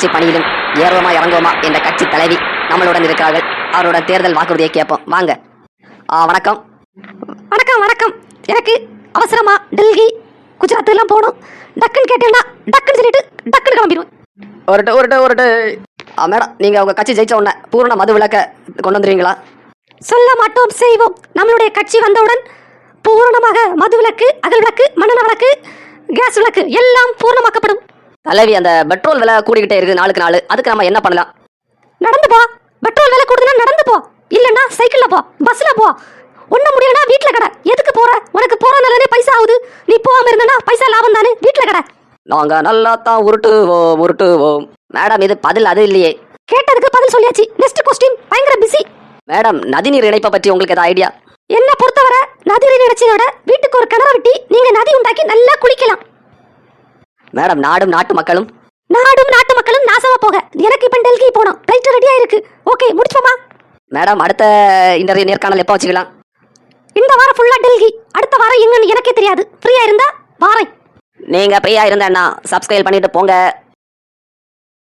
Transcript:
கட்சி பணியிலும் ஏறுவோமா இறங்குவோமா என்ற கட்சி தலைவி நம்மளுடன் இருக்கிறார்கள். அவரோட தேர்தல் வாக்குறுதியை கேட்போம் வாங்க. வணக்கம். வணக்கம் வணக்கம். எனக்கு அவசரமா டெல்லி குஜராத் எல்லாம் போகணும். டக்குன்னு கேட்டேன்னா டக்குன்னு சொல்லிட்டு டக்குன்னு கிளம்பிடுவேன். ஒரு மேடம், நீங்க உங்க கட்சி ஜெயிச்ச உடனே பூர்ண மது விளக்க கொண்டு வந்துருவீங்களா? சொல்ல மாட்டோம், செய்வோம். நம்மளுடைய கட்சி வந்தவுடன் பூரணமாக மது விளக்கு, அகல் விளக்கு, மண்ணெண்ணெய் விளக்கு, கேஸ் விளக்கு எல்லாம் பூர்ணமாக்கப்படும். தலைவி, அந்த பெட்ரோல் விலை கூடிக்கிட்டே இருக்கு நாளுக்கு நாள். அதுக்கு நம்ம என்ன பண்ணலாம்? நடந்து போ. பெட்ரோல் விலை கூடுதுன்னா நடந்து போ, இல்லைன்னா சைக்கிள்ல போ, பஸ்ல போ. ஒண்ணு முடியலனா வீட்டுல கடை. எதுக்கு போற? உனக்கு போறதுனாலே பைசா ஆகுது. நீ போகாம இருந்தா பைசா லாபம் தானே. வீட்டுல கடை. நாங்க நல்லா தான் உருட்டுவோம். மேடம், இது பதில் அது இல்லையே. கேட்டதுக்கு பதில் சொல்லியாச்சு. Next question. பயங்கர பிஸி. மேடம், நதிநீர் இணைப்பை பற்றி உங்களுக்கு ஏதாவது ஐடியா? என்ன பொறுத்தவரை நதிநீர் இணைச்சதோட வீட்டுக்கு ஒரு கிணறு வெட்டி நீங்க நதி உண்டாக்கி நல்லா குளிக்கலாம். மேடம், நாடும் நாட்டு மக்களும் நாசமா போக எனக்கு இப்ப டெல்லி போனோம். ஃளைட் ரெடியா இருக்கு. ஓகே, முடிச்சுமா? மேடம், அடுத்த இன்டர்வியூ நேர்காணல் எப்போ வச்சுக்கலாம்? இந்த வாரம் ஃபுல்லா டெல்லி. அடுத்த வாரம் எங்கன்னு எனக்கே தெரியாது. ஃப்ரீயா இருந்தா வாரேன். நீங்க ஃப்ரீயா இருந்தா சப்ஸ்கிரைப் பண்ணிட்டு போங்க.